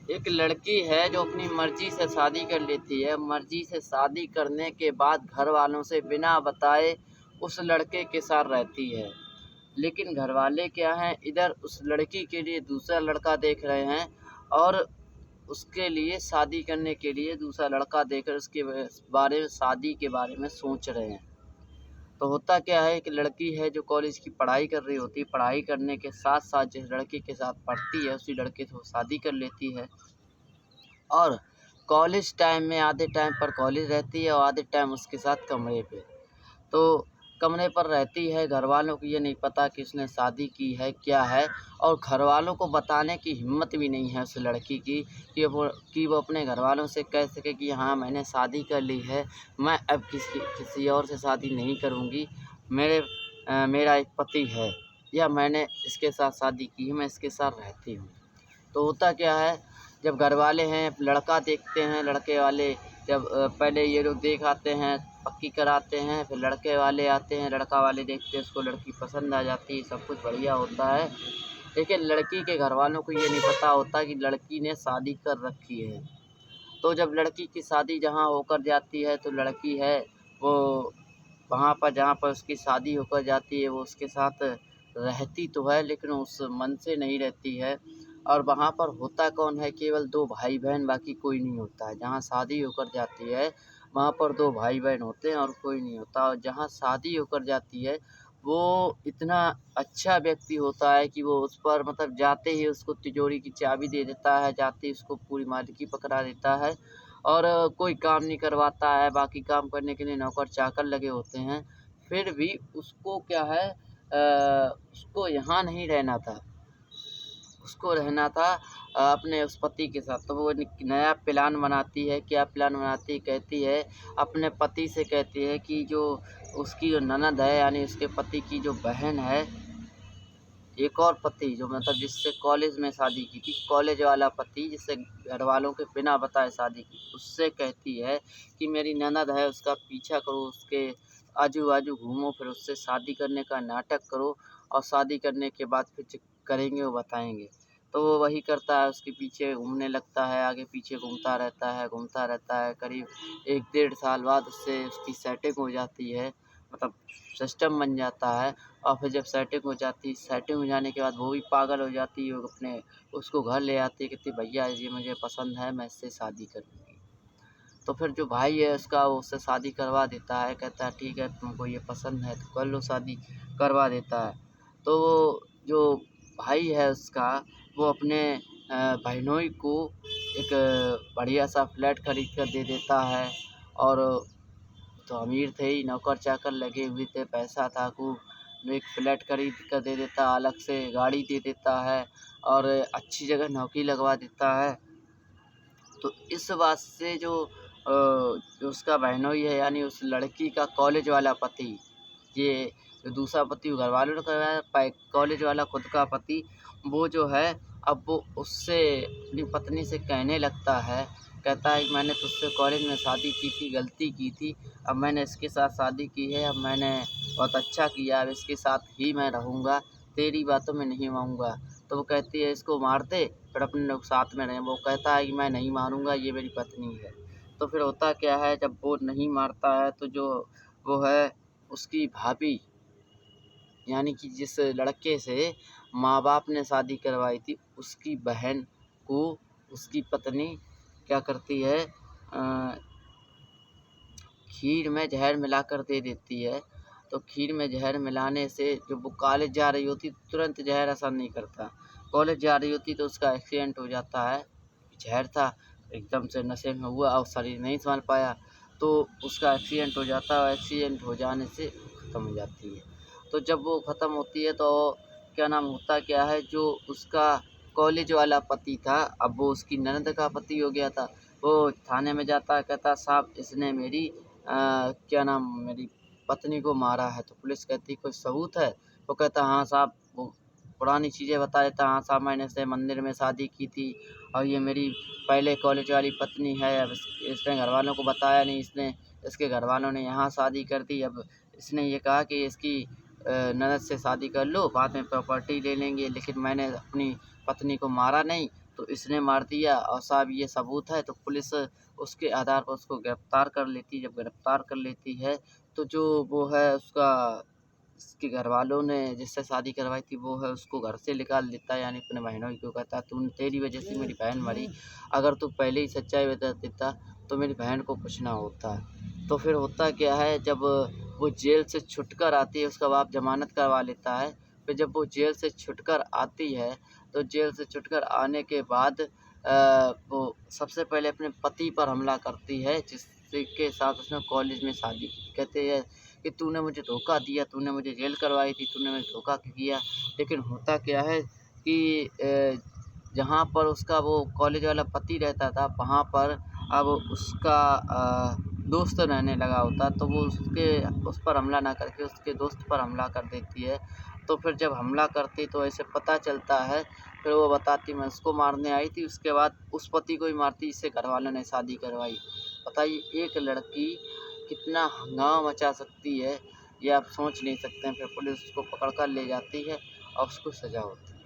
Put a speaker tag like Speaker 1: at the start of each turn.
Speaker 1: एक लड़की है जो अपनी मर्जी से शादी कर लेती है। मर्जी से शादी करने के बाद घर वालों से बिना बताए उस लड़के के साथ रहती है। लेकिन घर वाले क्या हैं, इधर उस लड़की के लिए दूसरा लड़का देख रहे हैं और उसके लिए शादी करने के लिए दूसरा लड़का देखकर उसके बारे में, शादी के बारे में सोच रहे हैं। तो होता क्या है कि लड़की है जो कॉलेज की पढ़ाई कर रही होती है, पढ़ाई करने के साथ-साथ जिस लड़के के साथ पढ़ती है, उसी लड़के से वो शादी कर लेती है। और कॉलेज टाइम में आधे टाइम पर कॉलेज रहती है और आधे टाइम उसके साथ कमरे पे। तो कमरे पर रहती है, घरवालों को ये नहीं पता कि उसने शादी की है, क्या है, और घरवालों को बताने की हिम्मत भी नहीं है उस लड़की की कि वो अपने घरवालों से कह सके कि हाँ, मैंने शादी कर ली है, मैं अब किसी और से शादी नहीं करूँगी। मेरा एक पति है या मैंने इसके साथ शादी की है, मैं इसके साथ रहती हूँ। तो होता क्या है, जब घरवाले हैं, लड़का देखते हैं, लड़के वाले जब पहले ये लोग देख आते हैं, पक्की कराते हैं, फिर लड़के वाले आते हैं, लड़का वाले देखते हैं, उसको लड़की पसंद आ जाती है, सब कुछ बढ़िया होता है। लेकिन लड़की के घरवालों को ये नहीं पता होता कि लड़की ने शादी कर रखी है। तो जब लड़की की शादी जहाँ होकर जाती है, तो लड़की है वो वहाँ पर जहाँ पर उसकी शादी होकर जाती है, वो उसके साथ रहती तो है लेकिन उस मन से नहीं रहती है। और वहाँ पर होता कौन है, केवल 2 भाई-बहन, बाकी कोई नहीं होता है। जहाँ शादी होकर जाती है, वहाँ पर 2 भाई-बहन होते हैं और कोई नहीं होता। और जहाँ शादी होकर जाती है, वो इतना अच्छा व्यक्ति होता है कि वो उस पर मतलब जाते ही उसको तिजोरी की चाबी दे देता है, जाते ही उसको पूरी मालिकी पकड़ा देता है और कोई काम नहीं करवाता है, बाकी काम करने के लिए नौकर-चाकर लगे होते हैं। फिर भी उसको क्या है, उसको यहाँ नहीं रहना था, उसको रहना था अपने उस पति के साथ। तो वो नया प्लान बनाती है, क्या प्लान बनाती है, कहती है अपने पति से, कहती है कि जो उसकी जो ननद है, यानी उसके पति की जो बहन है, एक और पति जो मतलब जिससे कॉलेज में शादी की थी, कॉलेज वाला पति जिससे घरवालों के बिना बताए शादी की, उससे कहती है कि मेरी ननद है, उसका पीछा करो, उसके आजू-बाजू घूमो, फिर उससे शादी करने का नाटक करो और शादी करने के बाद फिर जो करेंगे वो बताएँगे। तो वो वही करता है, उसके पीछे घूमने लगता है, आगे-पीछे घूमता रहता है। करीब 1 डेढ़ साल बाद उससे उसकी सेटिंग हो जाती है, मतलब सिस्टम बन जाता है। और फिर जब सेटिंग हो जाने के बाद वो भी पागल हो जाती है, वो अपने उसको घर ले आती है, कहती है भैया ये मुझे पसंद है, मैं इससे शादी करूँगी। तो फिर जो भाई है उसका, वो उससे शादी करवा देता है, कहता है ठीक है तुमको ये पसंद है तो कर लो शादी, करवा देता है। तो वो जो भाई है उसका, वो अपने बहनोई को एक बढ़िया सा फ्लैट खरीद कर दे देता है। और तो अमीर थे ही, नौकर-चाकर लगे हुए थे, पैसा था खूब। एक फ्लैट खरीद कर दे देता, अलग से गाड़ी दे देता है और अच्छी जगह नौकरी लगवा देता है। तो इस बात से जो उसका बहनोई है, यानी उस लड़की का कॉलेज वाला पति, ये जो दूसरा पति घरवालों ने करवाया, कॉलेज वाला खुद का पति, वो जो है अब वो उससे अपनी पत्नी से कहने लगता है, कहता है कि मैंने तुझसे कॉलेज में शादी की थी, गलती की थी, अब मैंने इसके साथ शादी की है, अब मैंने बहुत अच्छा किया, अब इसके साथ ही मैं रहूँगा, तेरी बातों में नहीं आऊँगा। तो वो कहती है इसको मार दे, फिर अपने लोग साथ में रहें। वो कहता है कि मैं नहीं मारूँगा, ये मेरी पत्नी है। तो फिर होता क्या है, जब वो नहीं मारता है तो जो वो है उसकी भाभी, यानी कि जिस लड़के से माँ-बाप ने शादी करवाई थी, उसकी बहन को उसकी पत्नी क्या करती है, खीर में ज़हर मिलाकर दे देती है। तो खीर में ज़हर मिलाने से जब वो कॉलेज जा रही होती, तुरंत ज़हर असर नहीं करता। कॉलेज जा रही होती तो उसका एक्सीडेंट हो जाता है। ज़हर था, एकदम से नशे में हुआ और शरीर नहीं सँभल पाया, तो उसका एक्सीडेंट हो जाता है और एक्सीडेंट हो जाने से ख़त्म हो जाती है। तो जब वो ख़त्म होती है तो क्या नाम होता क्या है, जो उसका कॉलेज वाला पति था, अब वो उसकी ननद का पति हो गया था। वो थाने में जाता है, कहता है साहब इसने क्या नाम मेरी पत्नी को मारा है। तो पुलिस कहती कोई सबूत है? वो कहता हाँ साहब, वो पुरानी चीज़ें बता देता, हाँ साहब मैंने इससे मंदिर में शादी की थी और ये मेरी पहले कॉलेज वाली पत्नी है। अब इसने घरवालों को बताया नहीं, इसके घरवालों ने यहाँ शादी कर दी। अब इसने ये कहा कि इसकी ननद से शादी कर लो, बाद में प्रॉपर्टी ले लेंगे, लेकिन मैंने अपनी पत्नी को मारा नहीं। तो इसने मार दिया और साहब ये सबूत है, तो पुलिस उसके आधार पर उसको गिरफ़्तार कर लेती है। जब गिरफ़्तार कर लेती है तो जो वो है उसका इसके घरवालों ने जिससे शादी करवाई थी वो है उसको घर से निकाल देता है, यानी अपने बहनोई को कहता है तेरी वजह से मेरी बहन मरी, अगर तू पहले ही सच्चाई बता देता तो मेरी बहन को कुछ ना होता। तो फिर होता क्या है, जब वो जेल से छुटकर आती है, उसका बाप ज़मानत करवा लेता है। फिर जब वो जेल से छुटकर आती है तो जेल से छुटकर आने के बाद वो सबसे पहले अपने पति पर हमला करती है, जिसके साथ उसने कॉलेज में शादी की। कहते हैं कि तूने मुझे धोखा दिया, तूने मुझे जेल करवाई थी, तूने मुझे धोखा किया। लेकिन होता क्या है कि जहाँ पर उसका वो कॉलेज वाला पति रहता था, वहाँ पर अब उसका दोस्त रहने लगा होता, तो वो उस पर हमला ना करके उसके दोस्त पर हमला कर देती है। तो फिर जब हमला करती तो ऐसे पता चलता है, फिर वो बताती मैं उसको मारने आई थी, उसके बाद उस पति को ही मारती जिससे घरवालों ने शादी करवाई। बताइए एक लड़की कितना हंगामा मचा सकती है, ये आप सोच नहीं सकते हैं। फिर पुलिस उसको पकड़ कर ले जाती है और उसको सज़ा होती है।